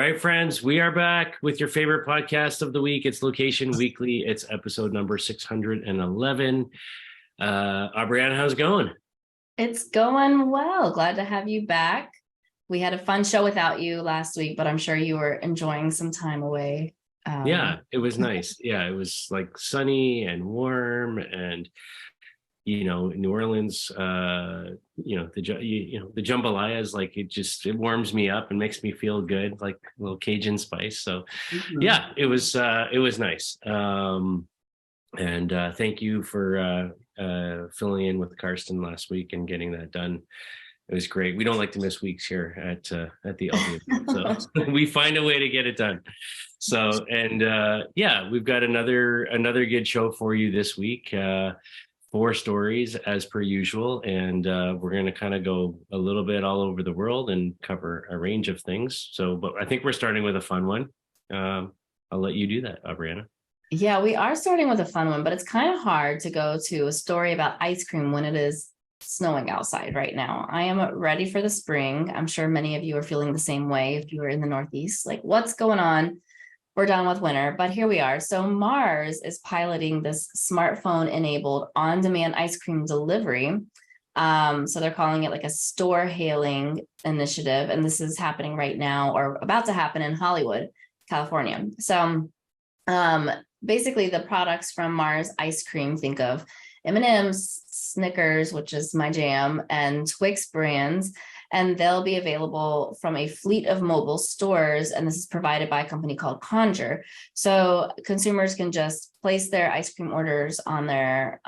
right, friends, we are back with your favorite podcast of the week. It's Location Weekly. It's episode number 611. Aubriana, how's it going? It's going well. Glad to have you back. We had a fun show without you last week, but I'm sure you were enjoying some time away. Yeah, it was nice. Yeah, it was like sunny and warm, and New Orleans, the jambalaya is like it warms me up and makes me feel good, like a little Cajun spice. So Mhm. yeah, it was nice. And thank you for filling in with Karsten last week and getting that done. It was great. We don't like to miss weeks here at the LDO, so we find a way to get it done. So and yeah, we've got another good show for you this week. Four stories as per usual, and we're going to kind of go a little bit all over the world and cover a range of things. So, but I think we're starting with a fun one. I'll let you do that, Brianna. Yeah, we are starting with a fun one, but it's kind of hard to go to a story about ice cream when it is snowing outside right now. I am ready for the spring. I'm sure many of you are feeling the same way if you are in the Northeast. Like, what's going on? We're done with winter, but here we are. So Mars is piloting this smartphone-enabled on-demand ice cream delivery. So they're calling it like a store hailing initiative, and this is happening right now or about to happen in Hollywood, California. So basically the products from Mars ice cream, think of M&M's, Snickers, which is my jam, and Twix brands, and they'll be available from a fleet of mobile stores, and this is provided by a company called Conjure. So consumers can just place their ice cream orders on their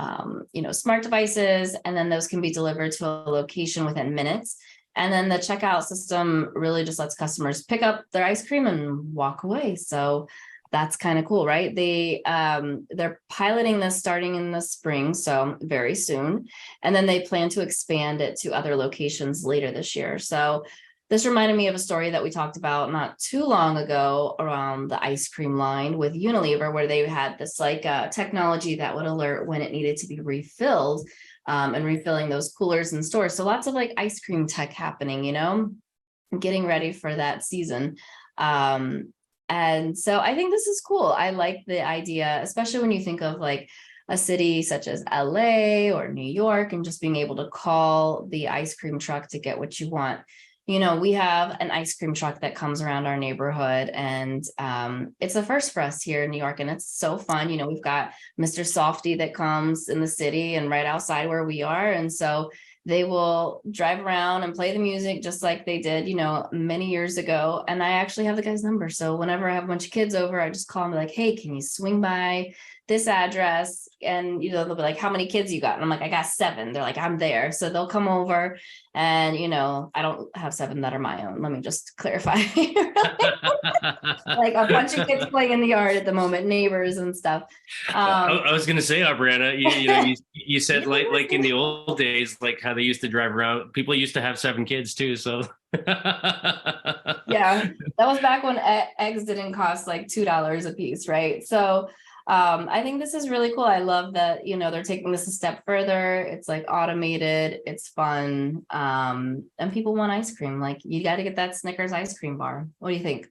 smart devices, and then those can be delivered to a location within minutes. And then the checkout system really just lets customers pick up their ice cream and walk away. So that's kind of cool, right? They're piloting this starting in the spring, so very soon, and then they plan to expand it to other locations later this year. So this reminded me of a story that we talked about not too long ago around the ice cream line with Unilever, where they had this technology that would alert when it needed to be refilled, and refilling those coolers in stores. So lots of like ice cream tech happening, getting ready for that season. And so I think this is cool. I like the idea, especially when you think of like a city such as LA or New York and just being able to call the ice cream truck to get what you want. We have an ice cream truck that comes around our neighborhood, and it's a first for us here in New York, and it's so fun. We've got Mr. Softy that comes in the city and right outside where we are. And so they will drive around and play the music just like they did, many years ago. And I actually have the guy's number. So whenever I have a bunch of kids over, I just call them like, hey, can you swing by this address? And, they'll be like, how many kids you got? And I'm like, I got 7. They're like, I'm there. So they'll come over and, I don't have 7 that are my own. Let me just clarify. Like a bunch of kids playing in the yard at the moment, neighbors and stuff. I was going to say, Brianna, you said like in the old days, like how they used to drive around. People used to have 7 kids too. So yeah, that was back when eggs didn't cost like $2 a piece, right? So I think this is really cool. I love that, they're taking this a step further. It's like automated, it's fun. And people want ice cream. Like, you got to get that Snickers ice cream bar. What do you think?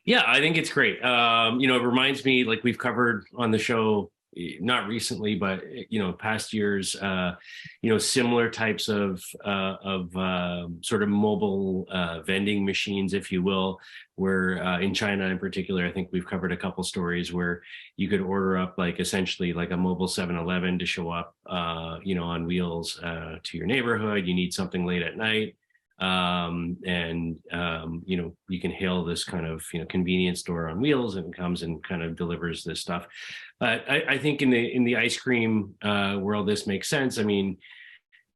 Yeah, I think it's great. It reminds me, like we've covered on the show, not recently, but past years, similar types of sort of mobile vending machines, if you will, where in China in particular, I think we've covered a couple stories where you could order up like essentially like a mobile 7-Eleven to show up, on wheels to your neighborhood. You need something late at night. You can hail this kind of convenience store on wheels, and it comes and kind of delivers this stuff. But I think in the ice cream world, this makes sense. I mean,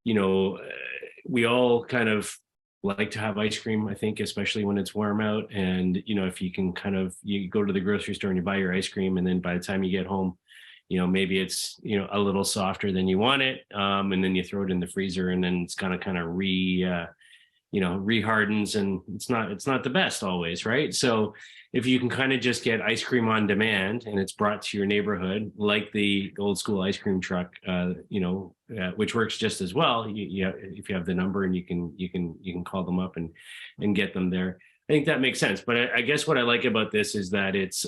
we all kind of like to have ice cream, I think, especially when it's warm out. And if you can you go to the grocery store and you buy your ice cream, and then by the time you get home, maybe it's a little softer than you want it, and then you throw it in the freezer, and then it's kind of rehardens, and it's not the best always, right? So if you can kind of just get ice cream on demand and it's brought to your neighborhood, like the old school ice cream truck, which works just as well. If you have the number, and you can call them up and get them there. I think that makes sense. But I guess what I like about this is that it's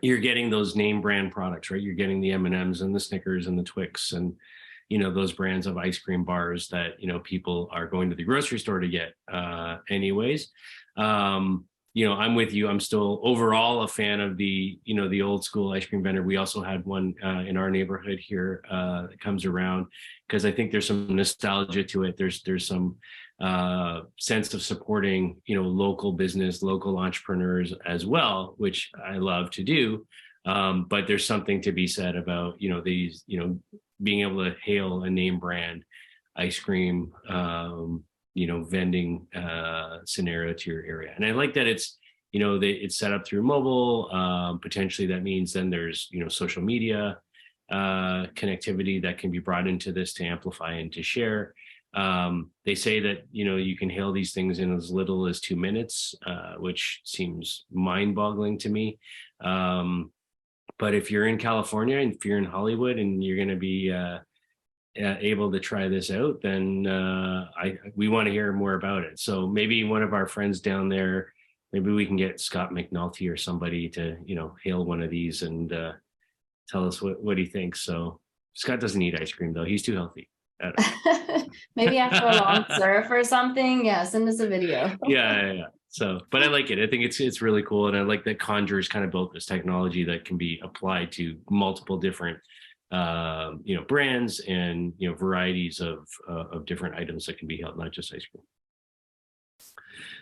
you're getting those name brand products, right? You're getting the M&Ms and the Snickers and the Twix and those brands of ice cream bars that people are going to the grocery store to get anyways. I'm with you. I'm still overall a fan of the old school ice cream vendor. We also had one in our neighborhood here that comes around because I think there's some nostalgia to it. There's some sense of supporting local business, local entrepreneurs as well, which I love to do. But there's something to be said about these being able to hail a name brand ice cream vending scenario to your area. And I like that it's it's set up through mobile. Potentially that means then there's social media connectivity that can be brought into this to amplify and to share. They say that you can hail these things in as little as 2 minutes, which seems mind-boggling to me. But if you're in California and if you're in Hollywood and you're going to be able to try this out, then we want to hear more about it. So maybe one of our friends down there, maybe we can get Scott McNulty or somebody to hail one of these and tell us what he thinks. So Scott doesn't eat ice cream though; he's too healthy. Maybe after a long surf or something. Yeah, send us a video. Yeah. So, but I like it. I think it's really cool, and I like that Conjure has kind of built this technology that can be applied to multiple different brands and varieties of different items that can be held, not just ice cream.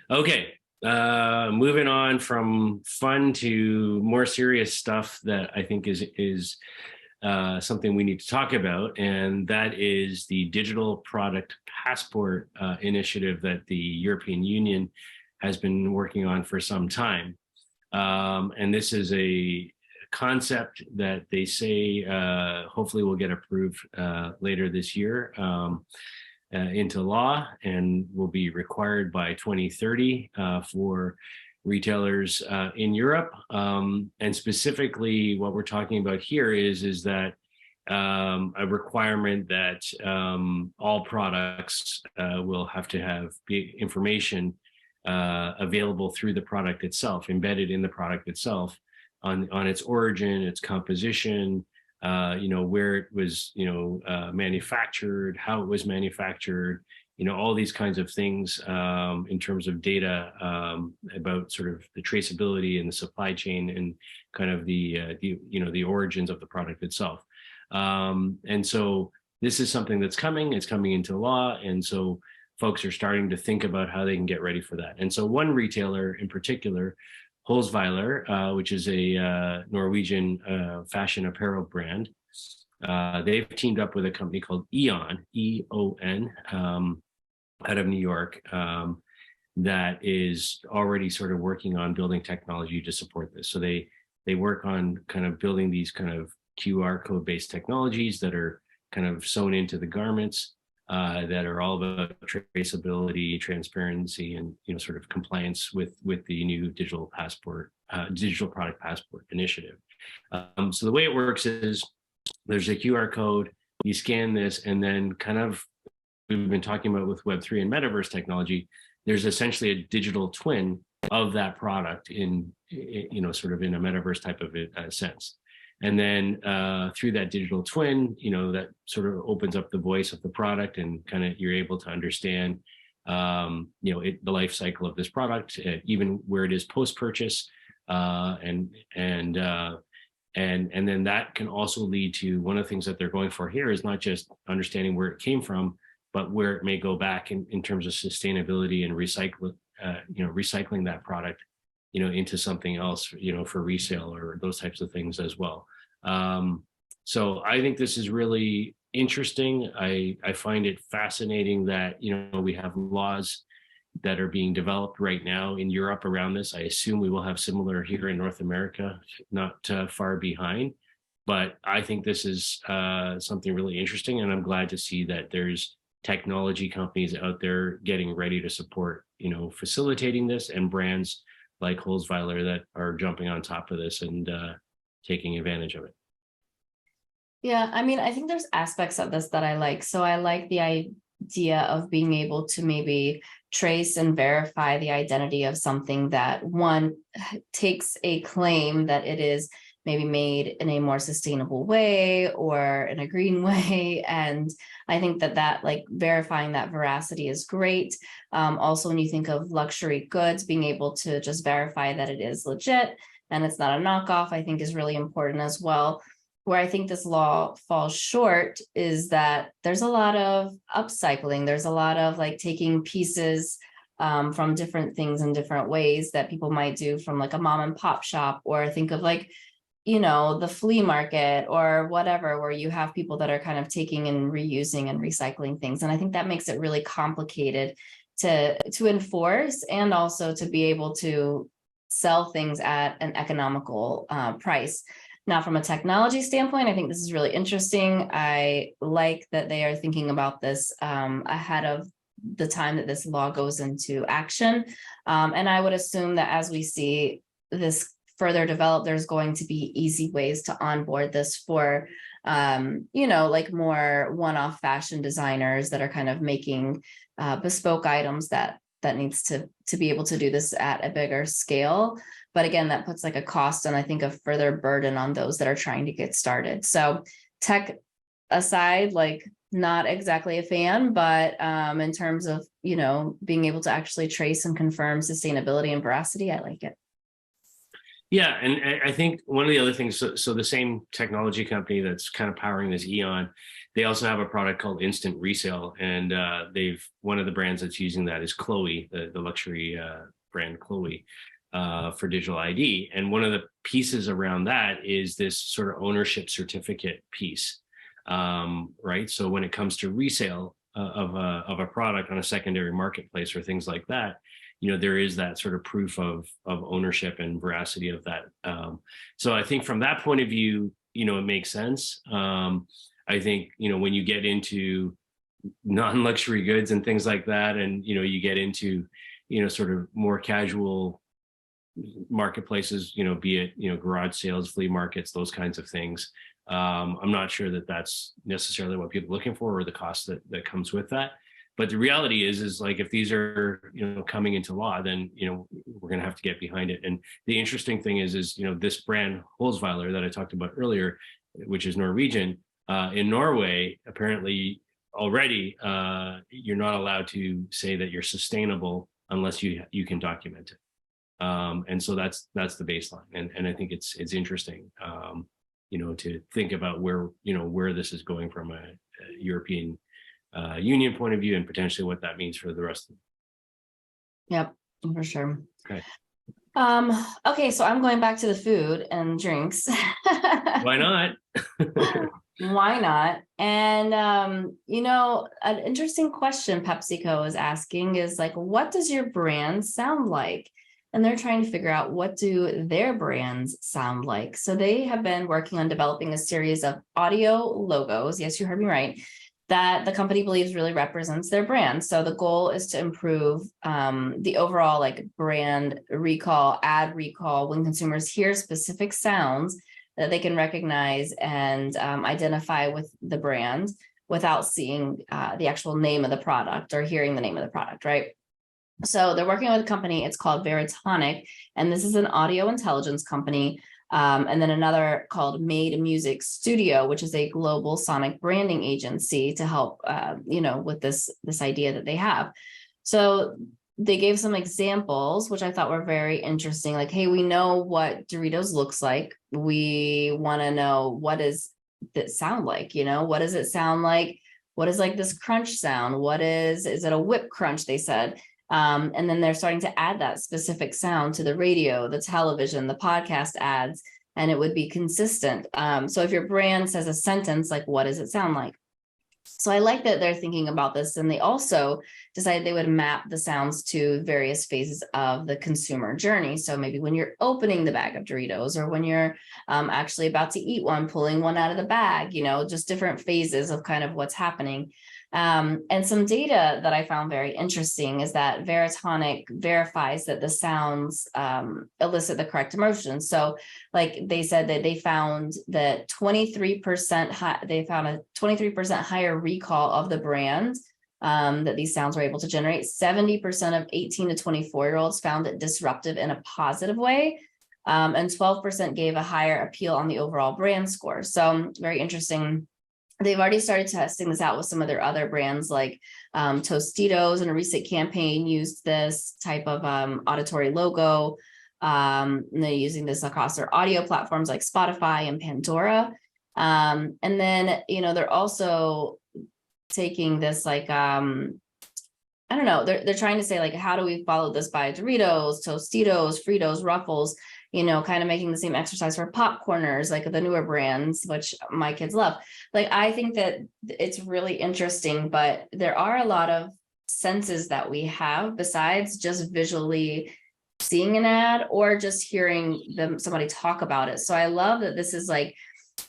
Okay, moving on from fun to more serious stuff that I think is something we need to talk about, and that is the digital product passport initiative that the European Union has been working on for some time. And this is a concept that they say hopefully will get approved later this year into law and will be required by 2030 for retailers in Europe. And specifically what we're talking about here is that a requirement that all products will have to have information available through the product itself, embedded in the product itself on its origin, its composition, where it was, manufactured, how it was manufactured, all these kinds of things in terms of data about sort of the traceability and the supply chain and kind of the origins of the product itself. And so this is something that's coming. It's coming into law, and so folks are starting to think about how they can get ready for that. And so one retailer in particular, Holzweiler, which is a Norwegian fashion apparel brand, they've teamed up with a company called Eon, E-O-N, out of New York, that is already sort of working on building technology to support this. So they work on kind of building these kind of QR code based technologies that are kind of sewn into the garments, that are all about traceability, transparency, and sort of compliance with the new digital product passport initiative. So the way it works is there's a QR code, you scan this, and then kind of we've been talking about with Web3 and metaverse technology, there's essentially a digital twin of that product in sort of in a metaverse type of sense. And then through that digital twin, that sort of opens up the voice of the product, and kind of you're able to understand, the life cycle of this product, even where it is post-purchase, and then that can also lead to one of the things that they're going for here is not just understanding where it came from, but where it may go back in terms of sustainability and recycling that product into something else, for resale or those types of things as well. So I think this is really interesting. I find it fascinating that, we have laws that are being developed right now in Europe around this. I assume we will have similar here in North America, not far behind. But I think this is something really interesting, and I'm glad to see that there's technology companies out there getting ready to support, facilitating this, and brands like Holzweiler that are jumping on top of this and taking advantage of it. Yeah, I mean, I think there's aspects of this that I like. So I like the idea of being able to maybe trace and verify the identity of something that one takes a claim that it is maybe made in a more sustainable way or in a green way. And I think that like verifying that veracity is great. Also, when you think of luxury goods, being able to just verify that it is legit and it's not a knockoff, I think is really important as well. Where I think this law falls short is that there's a lot of upcycling. There's a lot of like taking pieces from different things in different ways that people might do from like a mom and pop shop, or think of like, the flea market or whatever, where you have people that are kind of taking and reusing and recycling things. And I think that makes it really complicated to enforce, and also to be able to sell things at an economical price. Now, from a technology standpoint, I think this is really interesting. I like that they are thinking about this ahead of the time that this law goes into action. And I would assume that as we see this further develop, there's going to be easy ways to onboard this for, like more one-off fashion designers that are kind of making bespoke items that needs to be able to do this at a bigger scale. But again, that puts like a cost and I think a further burden on those that are trying to get started. So tech aside, like not exactly a fan, but in terms of, being able to actually trace and confirm sustainability and veracity, I like it. Yeah, and I think one of the other things, so the same technology company that's kind of powering this Eon, they also have a product called Instant Resale, and one of the brands that's using that is Chloe, the luxury brand Chloe, for digital ID. And one of the pieces around that is this sort of ownership certificate piece, right? So when it comes to resale of a product on a secondary marketplace or things like that, there is that sort of proof of ownership and veracity of that. So I think from that point of view, it makes sense. I think, when you get into non-luxury goods and things like that, and, you get into, sort of more casual marketplaces, be it, garage sales, flea markets, those kinds of things. I'm not sure that that's necessarily what people are looking for or the cost that comes with that. But the reality is like, if these are, coming into law, then, we're going to have to get behind it. And the interesting thing is, this brand Holzweiler that I talked about earlier, which is Norwegian, in Norway, apparently already, you're not allowed to say that you're sustainable unless you can document it. And so that's the baseline. And I think it's interesting, to think about where this is going from a European union point of view, and potentially what that means for the rest of them. Yep, for sure. Okay. Okay, so I'm going back to the food and drinks. Why not? Why not? And an interesting question Pepsico is asking is like, what does your brand sound like? And they're trying to figure out, what do their brands sound like? So they have been working on developing a series of audio logos. Yes, you heard me right. That the company believes really represents their brand. So the goal is to improve the overall like brand recall, ad recall, when consumers hear specific sounds that they can recognize and identify with the brand without seeing the actual name of the product or hearing the name of the product, right? So they're working with a company, it's called Veritonic, and this is an audio intelligence company. And then another called Made Music Studio, which is a global sonic branding agency to help, with this idea that they have. So they gave some examples, which I thought were very interesting. Like, hey, we know what Doritos looks like. We want to know, what does that sound like? What does it sound like? What is like this crunch sound? Is it a whip crunch? They said. And then they're starting to add that specific sound to the radio, the television, the podcast ads, and it would be consistent. So if your brand says a sentence, like, what does it sound like? So I like that they're thinking about this, and they also decided they would map the sounds to various phases of the consumer journey. So maybe when you're opening the bag of Doritos, or when you're actually about to eat one, pulling one out of the bag, just different phases of kind of what's happening. And some data that I found very interesting is that Veritonic verifies that the sounds elicit the correct emotions. So like they said that they found that 23% they found a 23% higher recall of the brand that these sounds were able to generate. 70% of 18 to 24-year-olds found it disruptive in a positive way. And 12% gave a higher appeal on the overall brand score. So very interesting. They've already started testing this out with some of their other brands, like Tostitos in a recent campaign used this type of auditory logo. And they're using this across their audio platforms like Spotify and Pandora. And then, they're also taking this like, I don't know, they're trying to say like, how do we follow this by Doritos, Tostitos, Fritos, Ruffles, kind of making the same exercise for popcorners, like the newer brands, which my kids love. Like, I think that it's really interesting, but there are a lot of senses that we have besides just visually seeing an ad or just hearing somebody talk about it. So I love that this is like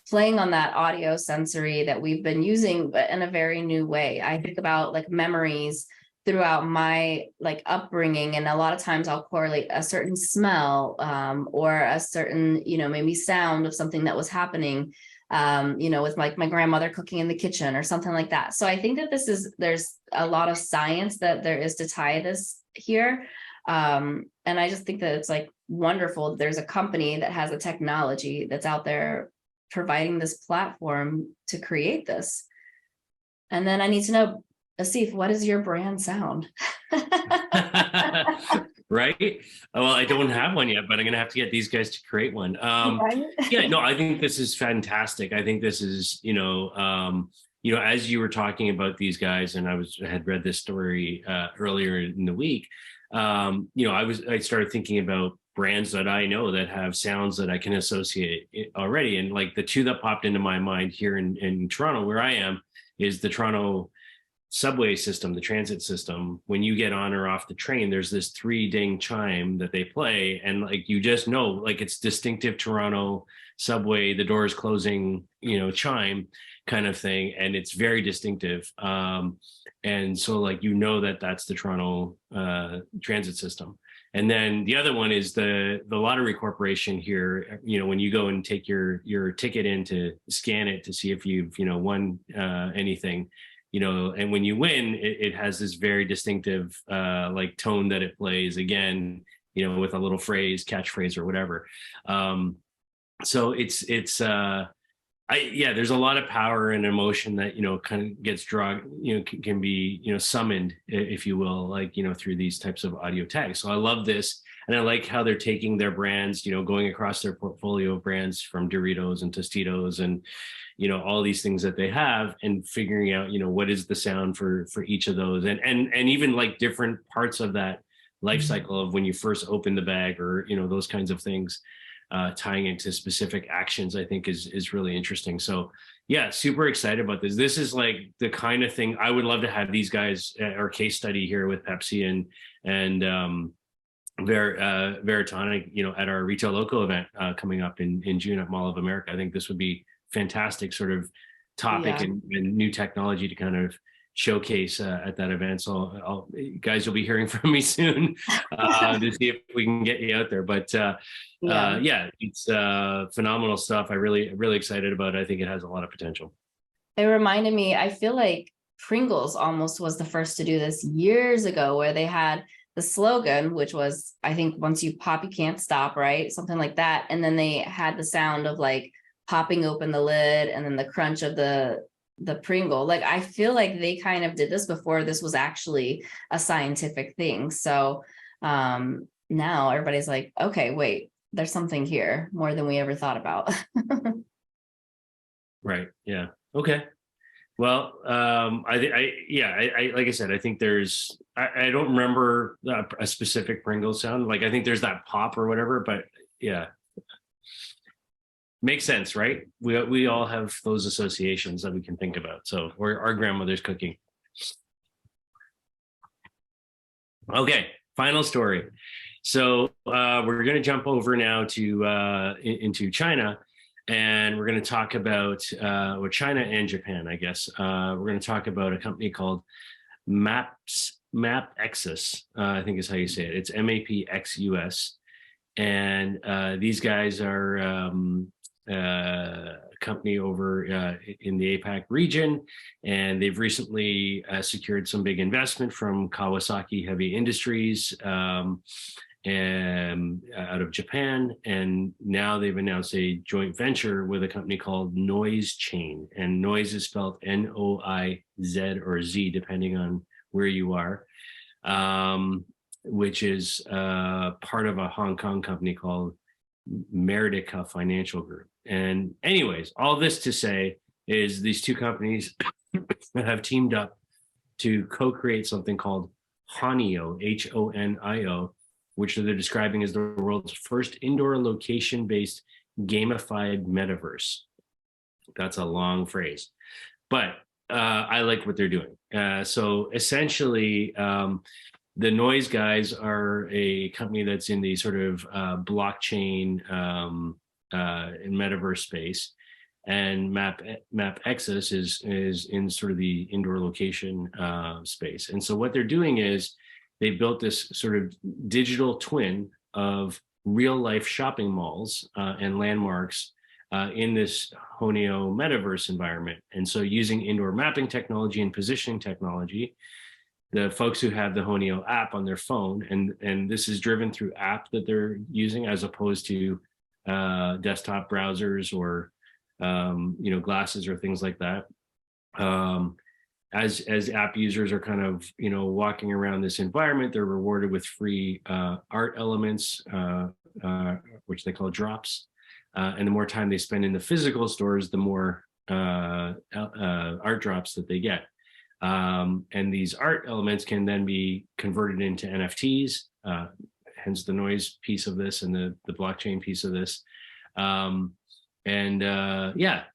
playing on that audio sensory that we've been using, but in a very new way. I think about like memories throughout my like upbringing, and a lot of times I'll correlate a certain smell or a certain maybe sound of something that was happening with like my grandmother cooking in the kitchen or something like that. So I think that there's a lot of science that there is to tie this here, and I just think that it's like wonderful. There's a company that has a technology that's out there providing this platform to create this. And then I need to know, Asif, what is your brand sound? Right. Well, I don't have one yet, but I'm going to have to get these guys to create one. Right? Yeah, no, I think this is fantastic. I think this is, as you were talking about these guys, and I had read this story earlier in the week. I started thinking about brands that I know that have sounds that I can associate already. And like the two that popped into my mind here in Toronto, where I am, is the Toronto subway system, the transit system. When you get on or off the train, there's this 3-ding chime that they play. And like, you just know, like it's distinctive Toronto subway, the doors closing, chime kind of thing. And it's very distinctive. And so like, that's the Toronto transit system. And then the other one is the lottery corporation here. When you go and take your ticket in to scan it to see if you've won anything, and when you win, it has this very distinctive like tone that it plays again, with a little catchphrase or whatever. So there's a lot of power and emotion that kind of gets drawn, can be summoned, if you will, like through these types of audio tags. So I love this, and I like how they're taking their brands, going across their portfolio of brands from Doritos and Tostitos and all these things that they have, and figuring out what is the sound for each of those, and even like different parts of that life cycle of when you first open the bag, or those kinds of things. Tying into specific actions, I think is really interesting. So yeah, super excited about this. This is like the kind of thing I would love to have these guys or case study here with Pepsi and Veritonic, at our Retail Local event coming up in June at Mall of America. I think this would be fantastic sort of topic and new technology to kind of showcase at that event. So guys will be hearing from me soon to see if we can get you out there. But it's phenomenal stuff. I'm really excited about it. I think it has a lot of potential. It reminded me, I feel like Pringles almost was the first to do this years ago, where they had the slogan, which was, I think, once you pop, you can't stop, right? Something like that. And then they had the sound of like popping open the lid and then the crunch of the Pringle. Like, I feel like they kind of did this before this was actually a scientific thing. So now everybody's like, okay, wait, there's something here more than we ever thought about. Right. Yeah. Okay. Well, I like I said, I think I don't remember a specific Pringle sound. Like, I think there's that pop or whatever, but yeah. Makes sense, right? We all have those associations that we can think about. So, or our grandmother's cooking. Okay, final story. So we're going to jump over now to into China, and we're going to talk about China and Japan, I guess. We're going to talk about a company called MapXus, I think is how you say it. It's MAPXUS. And these guys are company over in the APAC region, and they've recently secured some big investment from Kawasaki Heavy Industries and out of Japan, and now they've announced a joint venture with a company called Noise Chain, and Noise is spelled Noiz or Z depending on where you are, which is part of a Hong Kong company called Meridica Financial Group. And anyways, all this to say is these two companies have teamed up to co-create something called Honio, Honio, which they're describing as the world's first indoor location-based gamified metaverse. That's a long phrase, but I like what they're doing. So essentially, the Noise guys are a company that's in the sort of blockchain and metaverse space, and MapXus is in sort of the indoor location space. And so what they're doing is they built this sort of digital twin of real life shopping malls and landmarks in this Honio metaverse environment. And so using indoor mapping technology and positioning technology, the folks who have the Honio app on their phone, and this is driven through app that they're using as opposed to desktop browsers or glasses or things like that. As app users are kind of walking around this environment, they're rewarded with free art elements, which they call drops. And the more time they spend in the physical stores, the more art drops that they get. And these art elements can then be converted into NFTs, hence the Noise piece of this and the blockchain piece of this.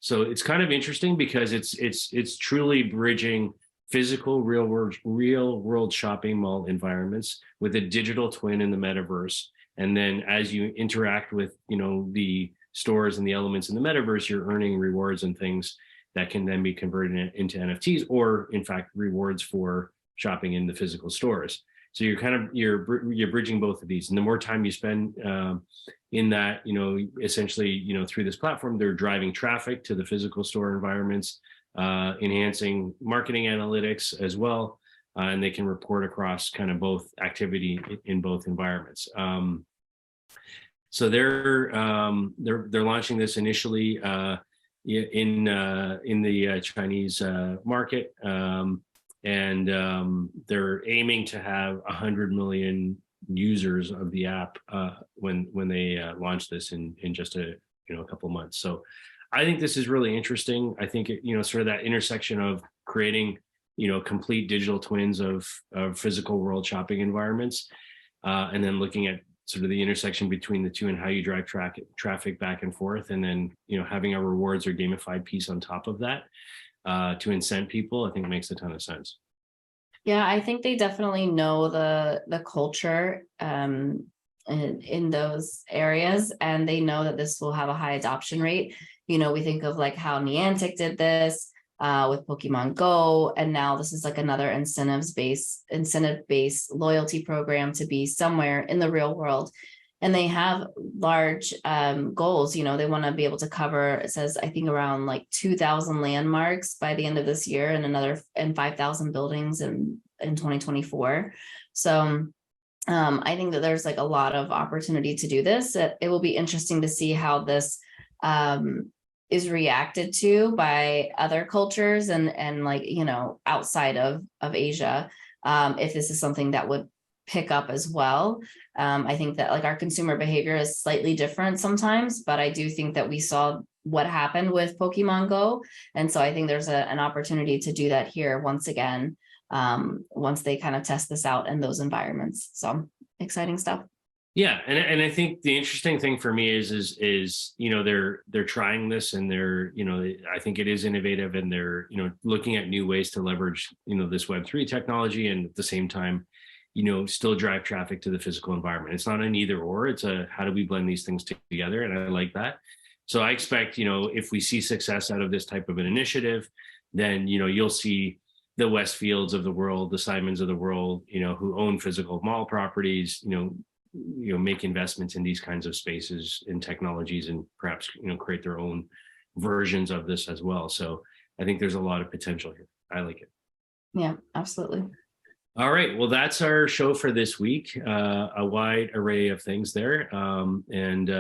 So it's kind of interesting because it's truly bridging physical real world shopping mall environments with a digital twin in the metaverse. And then as you interact with the stores and the elements in the metaverse, you're earning rewards and things that can then be converted into NFTs, or in fact rewards for shopping in the physical stores. So you're bridging both of these, and the more time you spend in that, essentially, through this platform, they're driving traffic to the physical store environments, enhancing marketing analytics as well, and they can report across kind of both activity in both environments. So they're launching this initially in the Chinese market, and they're aiming to have 100 million users of the app when they launch this in just a couple months. So I think this is really interesting. I think sort of that intersection of creating complete digital twins of physical world shopping environments, and then looking at sort of the intersection between the two and how you drive traffic back and forth, and then having a rewards or gamified piece on top of that to incent people, I think makes a ton of sense. Yeah, I think they definitely know the culture in those areas, and they know that this will have a high adoption rate. We think of like how Niantic did this with Pokemon Go, and now this is like another incentive-based loyalty program to be somewhere in the real world. And they have large goals. They want to be able to cover, it says, I think around like 2,000 landmarks by the end of this year, and 5,000 buildings in 2024. So I think that there's like a lot of opportunity to do this. It will be interesting to see how this is reacted to by other cultures and like, outside of Asia, if this is something that would pick up as well. I think that like our consumer behavior is slightly different sometimes, but I do think that we saw what happened with Pokemon Go. And so I think there's an opportunity to do that here once again, once they kind of test this out in those environments. So exciting stuff. Yeah, and I think the interesting thing for me is they're trying this, and they're I think it is innovative, and they're looking at new ways to leverage this Web3 technology, and at the same time still drive traffic to the physical environment. It's not an either or, it's a how do we blend these things together, and I like that. So I expect if we see success out of this type of an initiative, then you'll see the Westfields of the world, the Simons of the world, who own physical mall properties, make investments in these kinds of spaces and technologies, and perhaps create their own versions of this as well. So I think there's a lot of potential here. I like it. Yeah, absolutely. All right. Well, that's our show for this week. A wide array of things there. And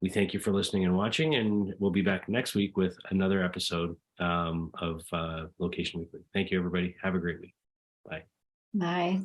we thank you for listening and watching. And we'll be back next week with another episode of Location Weekly. Thank you, everybody. Have a great week. Bye. Bye.